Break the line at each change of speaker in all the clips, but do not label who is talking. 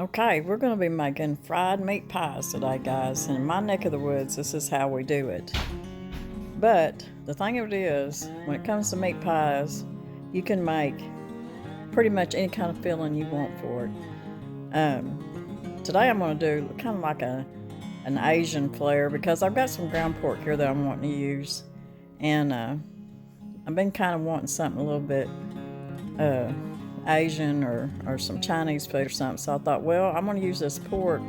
Okay, we're going to be making fried meat pies today, guys. And in my neck of the woods, this is how we do it. But the thing of it is, when it comes to meat pies, you can make pretty much any kind of filling you want for it. Today I'm going to do kind of like an Asian flair because I've got some ground pork here that I'm wanting to use. And I've been kind of wanting something a little bit Asian or some Chinese food or something. So I thought, well, I'm going to use this pork.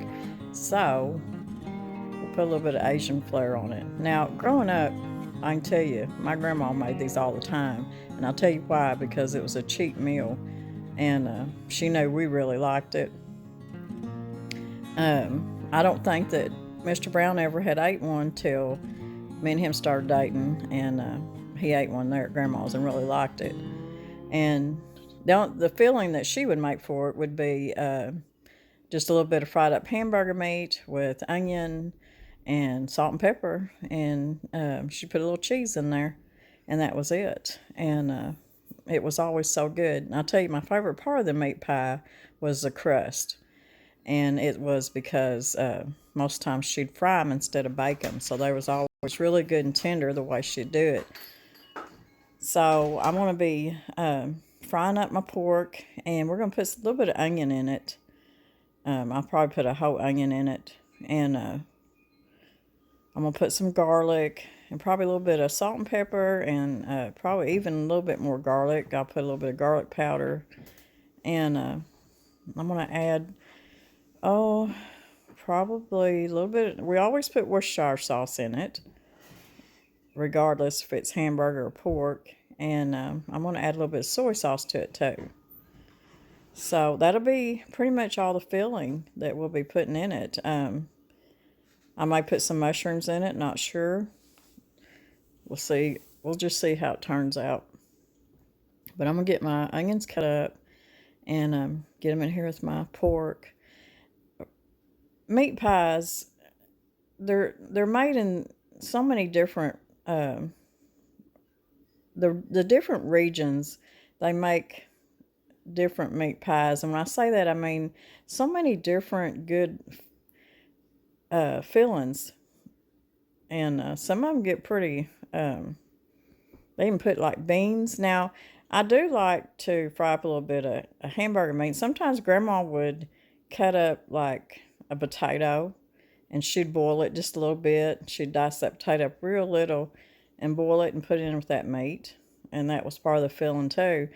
So we'll put a little bit of Asian flair on it. Now, growing up, I can tell you, my grandma made these all the time. And I'll tell you why, because it was a cheap meal. And she knew we really liked it. I don't think that Mr. Brown ever had ate one till me and him started dating. And he ate one there at Grandma's and really liked it. And the filling that she would make for it would be just a little bit of fried up hamburger meat with onion and salt and pepper. And she put a little cheese in there. And that was it. And it was always so good. And I'll tell you, my favorite part of the meat pie was the crust. And it was because most times she'd fry them instead of bake them. So they was always really good and tender the way she'd do it. So I'm going to be frying up my pork, and we're going to put a little bit of onion in it. I'll probably put a whole onion in it. And I'm going to put some garlic and probably a little bit of salt and pepper and probably even a little bit more garlic. I'll put a little bit of garlic powder. And I'm going to add, probably a little bit. We always put Worcestershire sauce in it, regardless if it's hamburger or pork. And I'm going to add a little bit of soy sauce to it too. So that'll be pretty much all the filling that we'll be putting in it. I might put some mushrooms in it, not sure. We'll see. We'll just see how it turns out. But I'm going to get my onions cut up and get them in here with my pork. Meat pies, they're made in so many different the different regions. They make different meat pies, and when I say that, I mean so many different good fillings. And some of them get pretty they even put like beans. Now I do like to fry up a little bit of a hamburger meat. Sometimes Grandma would cut up like a potato, and she'd boil it just a little bit. She'd dice that potato up real little and boil it and put it in with that meat. And that was part of the filling too.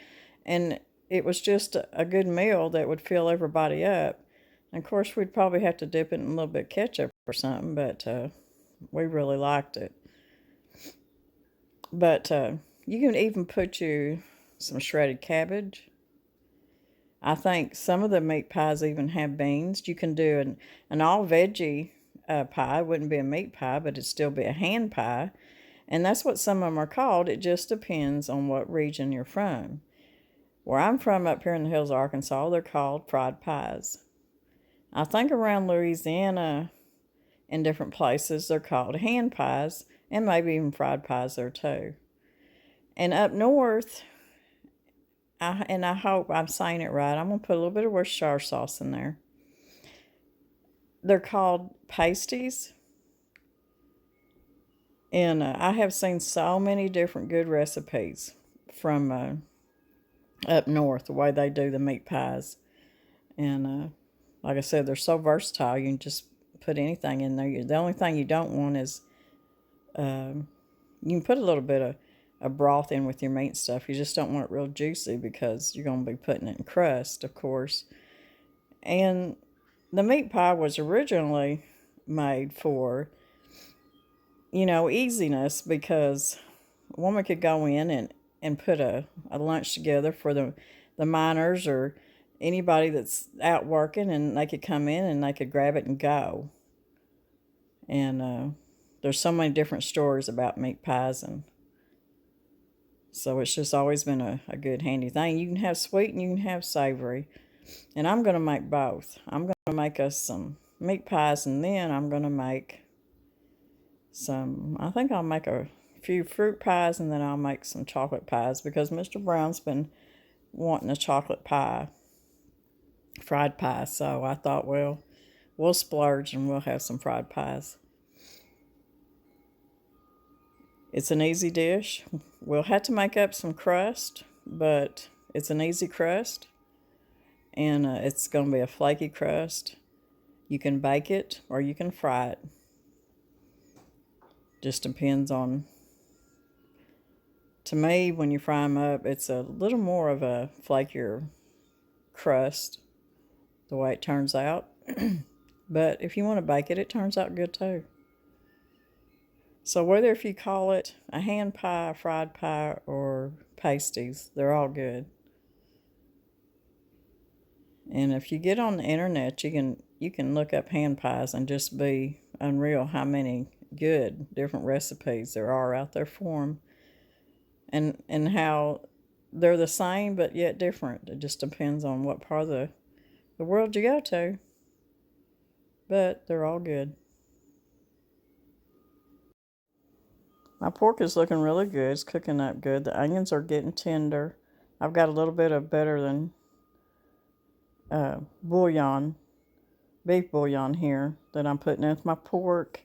And it was just a good meal that would fill everybody up. And of course, we'd probably have to dip it in a little bit of ketchup or something, but we really liked it. But you can even put some shredded cabbage. I think some of the meat pies even have beans. You can do an all veggie pie. It wouldn't be a meat pie, but it'd still be a hand pie. And that's what some of them are called. It just depends on what region you're from. Where I'm from up here in the hills of Arkansas, they're called fried pies. I think around Louisiana in different places, they're called hand pies, and maybe even fried pies there too. And up north, I hope I'm saying it right, I'm going to put a little bit of Worcestershire sauce in there. They're called pasties. And I have seen so many different good recipes from up north, the way they do the meat pies. And like I said, they're so versatile. You can just put anything in there. The only thing you don't want is you can put a little bit of broth in with your meat and stuff. You just don't want it real juicy because you're going to be putting it in crust, of course. And the meat pie was originally made for, easiness, because a woman could go in and put a lunch together for the miners or anybody that's out working, and they could come in and they could grab it and go. And there's so many different stories about meat pies, and so it's just always been a good handy thing. You can have sweet and you can have savory. And I'm going to make both. I'm going to make us some meat pies, and then I'm going to make I think I'll make a few fruit pies, and then I'll make some chocolate pies because Mr. Brown's been wanting a chocolate pie. fried pie. So I thought, well, we'll splurge and we'll have some fried pies. It's an easy dish. We'll have to make up some crust, but it's an easy crust, and it's going to be a flaky crust. You can bake it or you can fry it. Just depends on. To me, when you fry them up, it's a little more of a flakier crust, the way it turns out. But if you want to bake it, it turns out good too. So whether if you call it a hand pie, a fried pie, or pasties, they're all good. And if you get on the internet, you can look up hand pies and just be unreal how many good different recipes there are out there for them. And how they're the same but yet different. It just depends on what part of the world you go to. But they're all good. My pork is looking really good. It's cooking up good. The onions are getting tender. I've got a little bit of better than bouillon, beef bouillon here that I'm putting in with my pork.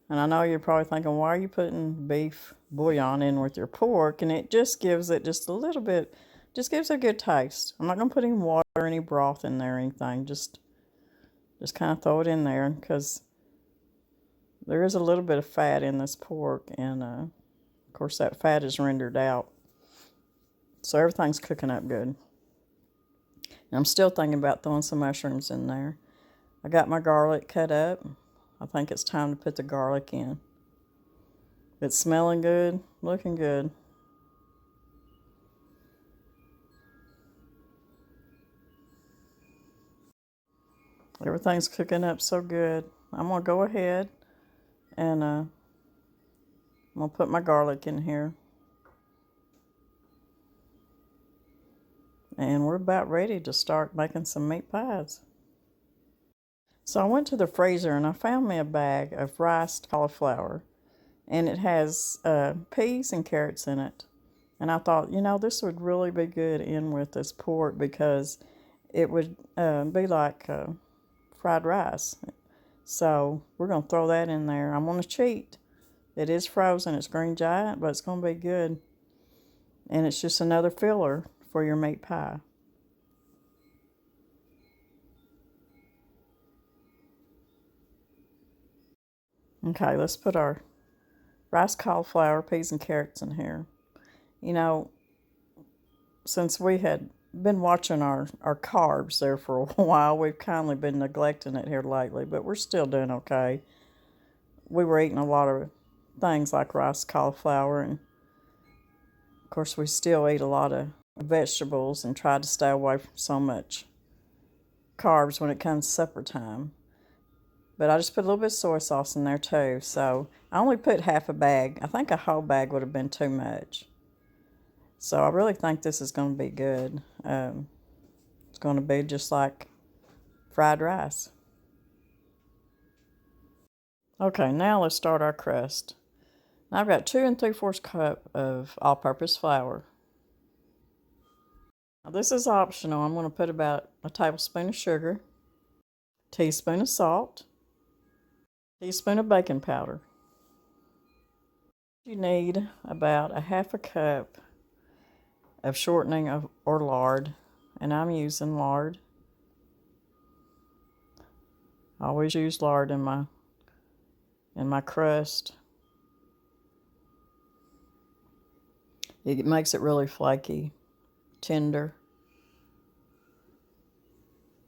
And I know you're probably thinking, why are you putting beef bouillon in with your pork? And it just gives it just a little bit, just gives it a good taste. I'm not going to put any water or any broth in there or anything. Just kind of throw it in there because there is a little bit of fat in this pork. And, of course, that fat is rendered out. So everything's cooking up good. And I'm still thinking about throwing some mushrooms in there. I got my garlic cut up. I think it's time to put the garlic in. It's smelling good, looking good. Everything's cooking up so good. I'm going to go ahead and I'm going to put my garlic in here. And we're about ready to start making some meat pies. So I went to the freezer and I found me a bag of riced cauliflower. And it has peas and carrots in it. And I thought, this would really be good in with this pork because it would be like fried rice. So we're going to throw that in there. I'm going to cheat. It is frozen. It's Green Giant, but it's going to be good. And it's just another filler for your meat pie. Okay, let's put our rice, cauliflower, peas, and carrots in here. Since we had been watching our carbs there for a while, we've kindly been neglecting it here lately, but we're still doing okay. We were eating a lot of things like rice, cauliflower, and of course we still eat a lot of vegetables and try to stay away from so much carbs when it comes to supper time. But I just put a little bit of soy sauce in there too. So I only put half a bag. I think a whole bag would have been too much. So I really think this is going to be good. It's going to be just like fried rice. Okay, now let's start our crust. Now I've got 2 3/4 cup of all-purpose flour. Now this is optional. I'm going to put about a tablespoon of sugar, teaspoon of salt, teaspoon of baking powder. You need about a half a cup of shortening or lard, and I'm using lard. I always use lard in my crust. It makes it really flaky, tender.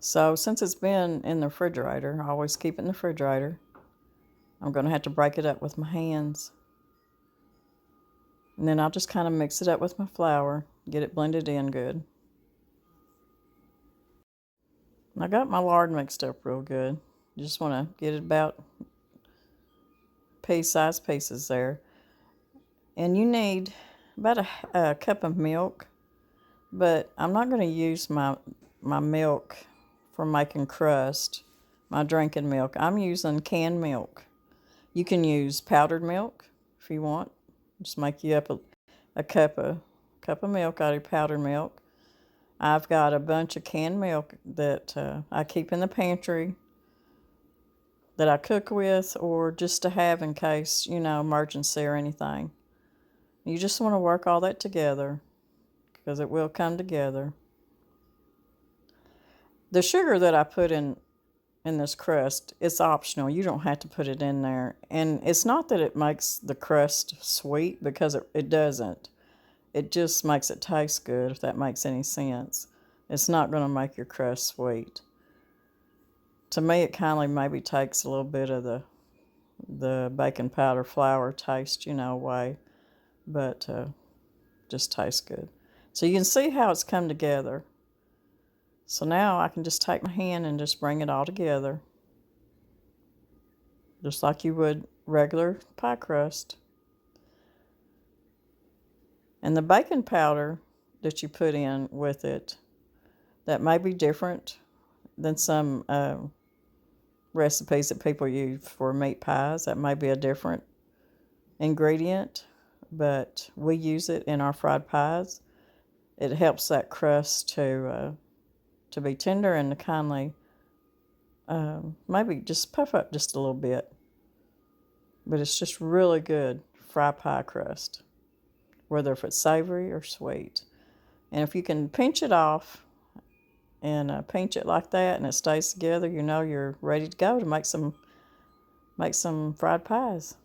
So since it's been in the refrigerator, I always keep it in the refrigerator. I'm going to have to break it up with my hands. And then I'll just kind of mix it up with my flour, get it blended in good. I got my lard mixed up real good. You just want to get it about pea-sized pieces there. And you need about a cup of milk, but I'm not going to use my milk for making crust, my drinking milk. I'm using canned milk. You can use powdered milk if you want. Just make you up a cup of milk out of powdered milk. I've got a bunch of canned milk that I keep in the pantry that I cook with, or just to have in case, emergency or anything. You just want to work all that together because it will come together. The sugar that I put in this crust, it's optional. You don't have to put it in there. And it's not that it makes the crust sweet, because it doesn't. It just makes it taste good, if that makes any sense. It's not going to make your crust sweet. To me, it kind of maybe takes a little bit of the baking powder flour taste, away. But just tastes good. So you can see how it's come together. So now I can just take my hand and just bring it all together. Just like you would regular pie crust. And the baking powder that you put in with it, that may be different than some recipes that people use for meat pies. That may be a different ingredient, but we use it in our fried pies. It helps that crust to be tender and to kindly maybe just puff up just a little bit. But it's just really good fried pie crust, whether if it's savory or sweet. And if you can pinch it off and pinch it like that and it stays together, you're ready to go to make some fried pies.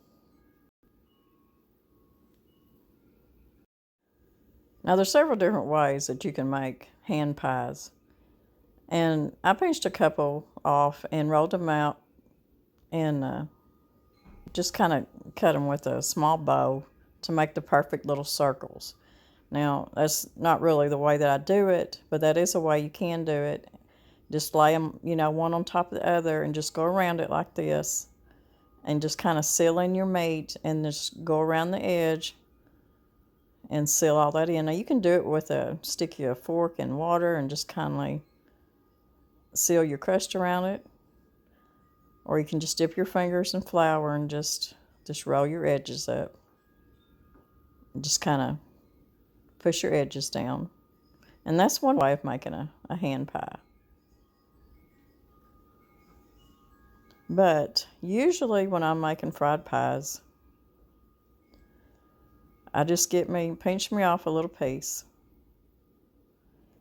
Now there's several different ways that you can make hand pies. And I pinched a couple off and rolled them out and just kind of cut them with a small bow to make the perfect little circles. Now, that's not really the way that I do it, but that is a way you can do it. Just lay them, one on top of the other and just go around it like this. And just kind of seal in your meat and just go around the edge and seal all that in. Now, you can do it with stick your fork in water and just kindly seal your crust around it. Or you can just dip your fingers in flour and just roll your edges up. Just kind of push your edges down. And that's one way of making a hand pie. But usually when I'm making fried pies, I just pinch me off a little piece.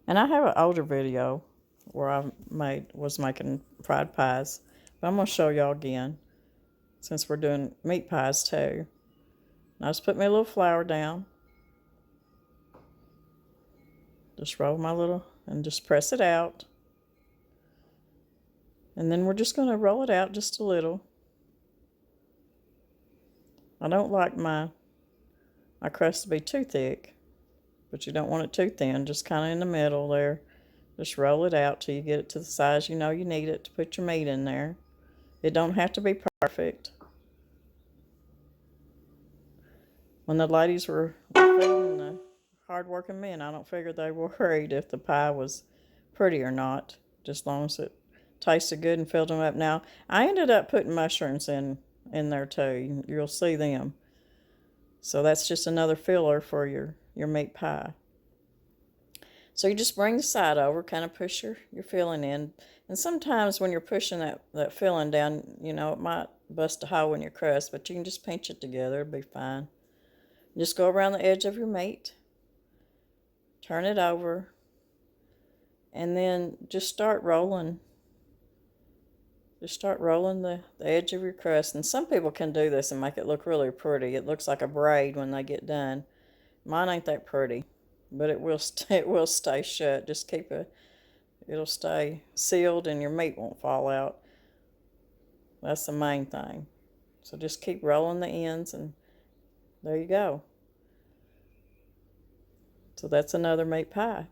And I have an older video where I was making fried pies. But I'm going to show y'all again, since we're doing meat pies too. I just put my little flour down. Just roll my little, and just press it out. And then we're just going to roll it out just a little. I don't like my crust to be too thick, but you don't want it too thin, just kind of in the middle there. Just roll it out till you get it to the size you need it to put your meat in there. It don't have to be perfect. When the ladies were feeding the hard-working men, I don't figure they were worried if the pie was pretty or not, just as long as it tasted good and filled them up. Now, I ended up putting mushrooms in there too. You'll see them. So that's just another filler for your meat pie. So you just bring the side over, kind of push your filling in. And sometimes when you're pushing that filling down, it might bust a hole in your crust, but you can just pinch it together. It'll be fine. Just go around the edge of your meat. Turn it over. And then just start rolling. Just start rolling the edge of your crust. And some people can do this and make it look really pretty. It looks like a braid when they get done. Mine ain't that pretty, but it will stay shut. Just it'll stay sealed and your meat won't fall out. That's the main thing. So just keep rolling the ends and there you go. So that's another meat pie.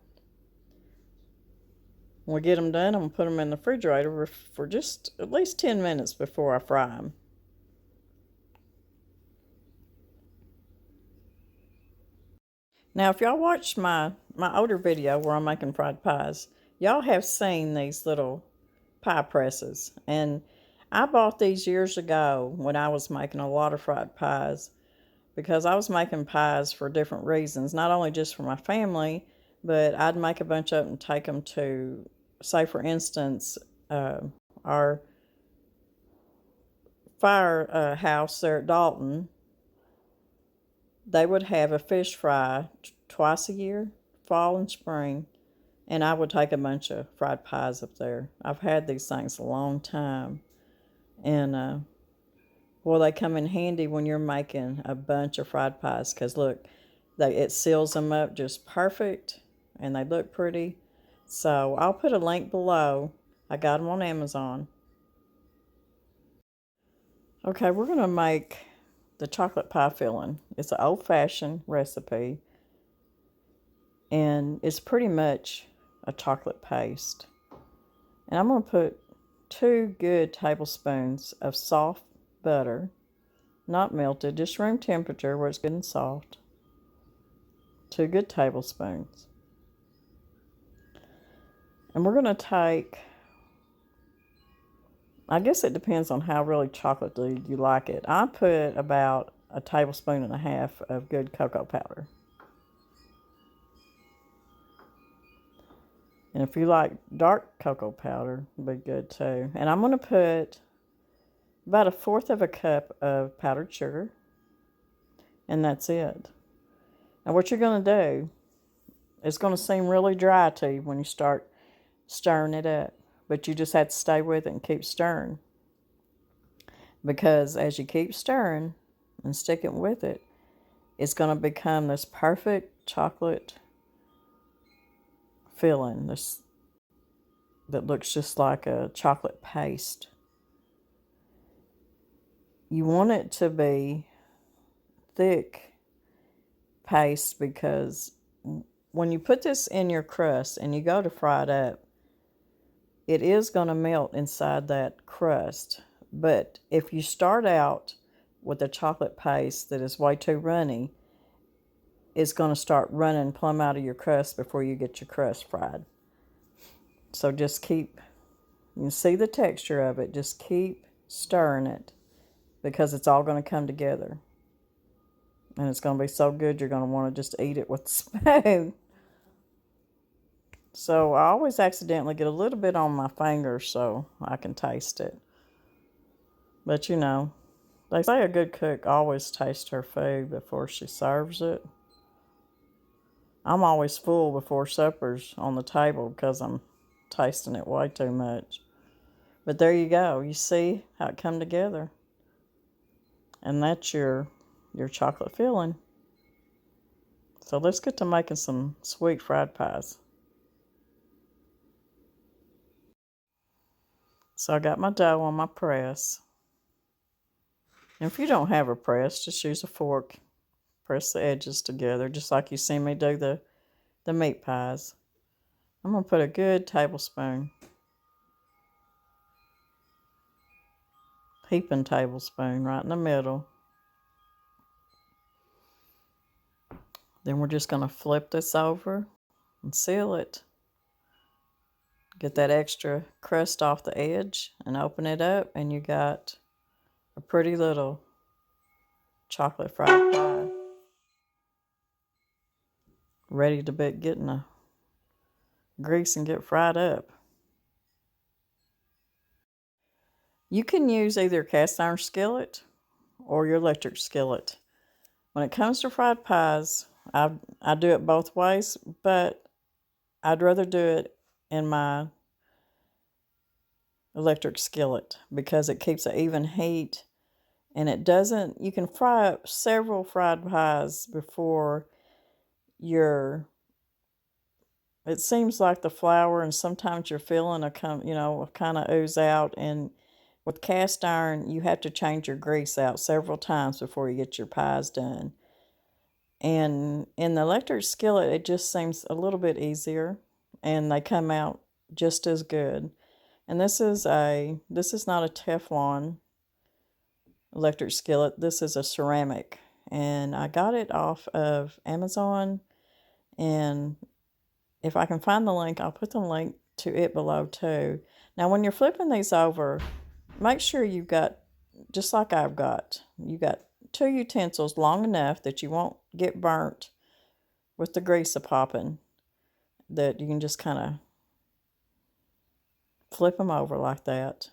When we get them done, I'm going to put them in the refrigerator for just at least 10 minutes before I fry them. Now, if y'all watched my older video where I'm making fried pies, y'all have seen these little pie presses. And I bought these years ago when I was making a lot of fried pies, because I was making pies for different reasons, not only just for my family, but I'd make a bunch of them and take them to, say for instance, our firehouse there at Dalton. They would have a fish fry twice a year, fall and spring, and I would take a bunch of fried pies up there. I've had these things a long time, and well, they come in handy when you're making a bunch of fried pies, because look, it seals them up just perfect, and they look pretty. So I'll put a link below. I got them on Amazon. Okay, we're going to make the chocolate pie filling. It's an old-fashioned recipe, and it's pretty much a chocolate paste. And I'm going to put 2 good tablespoons of soft butter, not melted, just room temperature where it's good and soft. 2 good tablespoons. And we're going to take, I guess it depends on how really chocolatey you like it. I put about a tablespoon and a half of good cocoa powder. And if you like dark cocoa powder, it'd be good too. And I'm going to put about 1/4 cup of powdered sugar. And that's it. Now what you're going to do, it's going to seem really dry to you when you start stirring it up. But you just have to stay with it and keep stirring. Because as you keep stirring and sticking with it, it's going to become this perfect chocolate filling that looks just like a chocolate paste. You want it to be thick paste, because when you put this in your crust and you go to fry it up, it is going to melt inside that crust. But if you start out with a chocolate paste that is way too runny, it's going to start running plumb out of your crust before you get your crust fried. So just keep, you can see the texture of it, just keep stirring it, because it's all going to come together. And it's going to be so good you're going to want to just eat it with a spoon. So I always accidentally get a little bit on my finger so I can taste it. But you know, they say a good cook always tastes her food before she serves it. I'm always full before supper's on the table because I'm tasting it way too much. But there you go. You see how it come together. And that's your chocolate filling. So let's get to making some sweet fried pies. So I got my dough on my press. And if you don't have a press, just use a fork. Press the edges together, just like you see me do the meat pies. I'm going to put a good tablespoon, heaping tablespoon right in the middle. Then we're just going to flip this over and seal it. Get that extra crust off the edge and open it up, and you got a pretty little chocolate fried pie ready to be getting a grease and get fried up. You can use either a cast iron skillet or your electric skillet. When it comes to fried pies, I do it both ways, but I'd rather do it in my electric skillet because it keeps an even heat, and it doesn't, you can fry up several fried pies before it seems like the flour and sometimes your filling will kind of ooze out. And with cast iron, you have to change your grease out several times before you get your pies done. And in the electric skillet, it just seems a little bit easier, and they come out just as good. And this is not a Teflon electric skillet. This is a ceramic, and I got it off of Amazon. And if I can find the link, I'll put the link to it below too. Now, when you're flipping these over, make sure you've got, just like I've got, you got 2 utensils long enough that you won't get burnt with the grease a-popping. that you can just kind of flip them over like that.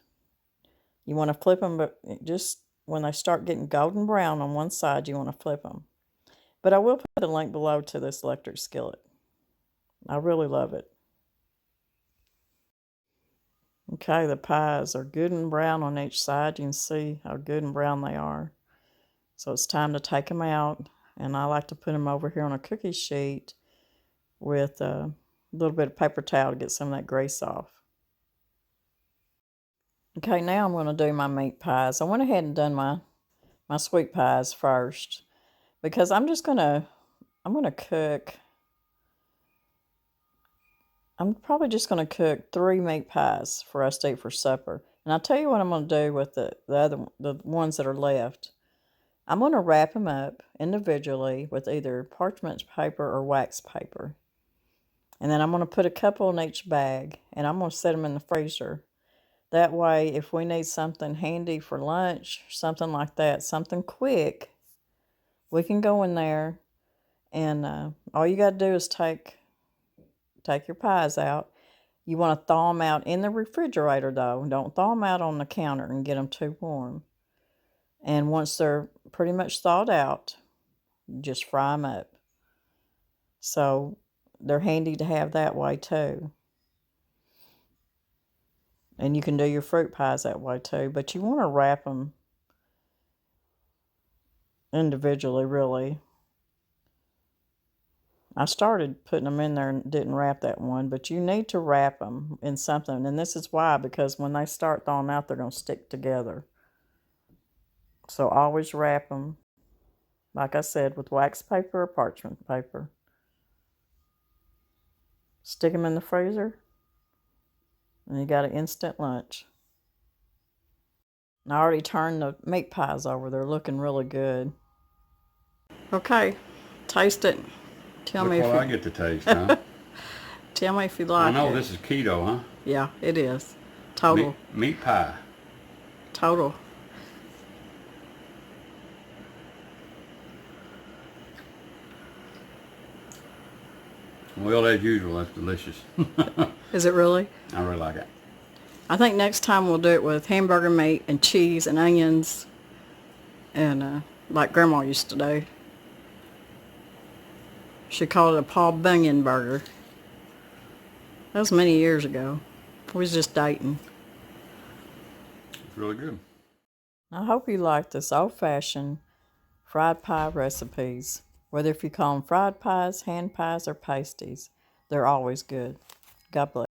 You want to flip them, but just when they start getting golden brown on one side, you want to flip them. But I will put a link below to this electric skillet. I really love it. Okay, the pies are good and brown on each side. You can see how good and brown they are. So it's time to take them out. And I like to put them over here on a cookie sheet with a little bit of paper towel to get some of that grease off. Okay, now I'm going to do my meat pies. I went ahead and done my sweet pies first because I'm probably just going to cook 3 meat pies for us to eat for supper. And I'll tell you what I'm going to do with the ones that are left. I'm going to wrap them up individually with either parchment paper or wax paper. And then I'm going to put a couple in each bag, and I'm going to set them in the freezer. That way, if we need something handy for lunch, something like that, something quick, we can go in there, and all you got to do is take your pies out. You want to thaw them out in the refrigerator, though. Don't thaw them out on the counter and get them too warm. And once they're pretty much thawed out, just fry them up. So they're handy to have that way too. And you can do your fruit pies that way too. But you want to wrap them individually, really. I started putting them in there and didn't wrap that one. But you need to wrap them in something. And this is why, because when they start thawing out, they're going to stick together. So always wrap them, like I said, with wax paper or parchment paper. Stick them in the freezer, and you got an instant lunch. I already turned the meat pies over. They're looking really good. Okay, taste it. Tell me if
I get to taste, huh?
Tell me if you like it.
I know this is keto, huh?
Yeah, it is. Total.
Meat pie.
Total.
Well, as usual, that's delicious.
Is it really?
I really like it.
I think next time we'll do it with hamburger meat and cheese and onions, and like Grandma used to do. She called it a Paul Bunyan burger. That was many years ago. We was just dating.
It's really good.
I hope you like this old-fashioned fried pie recipes. Whether if you call them fried pies, hand pies, or pasties, they're always good. God bless.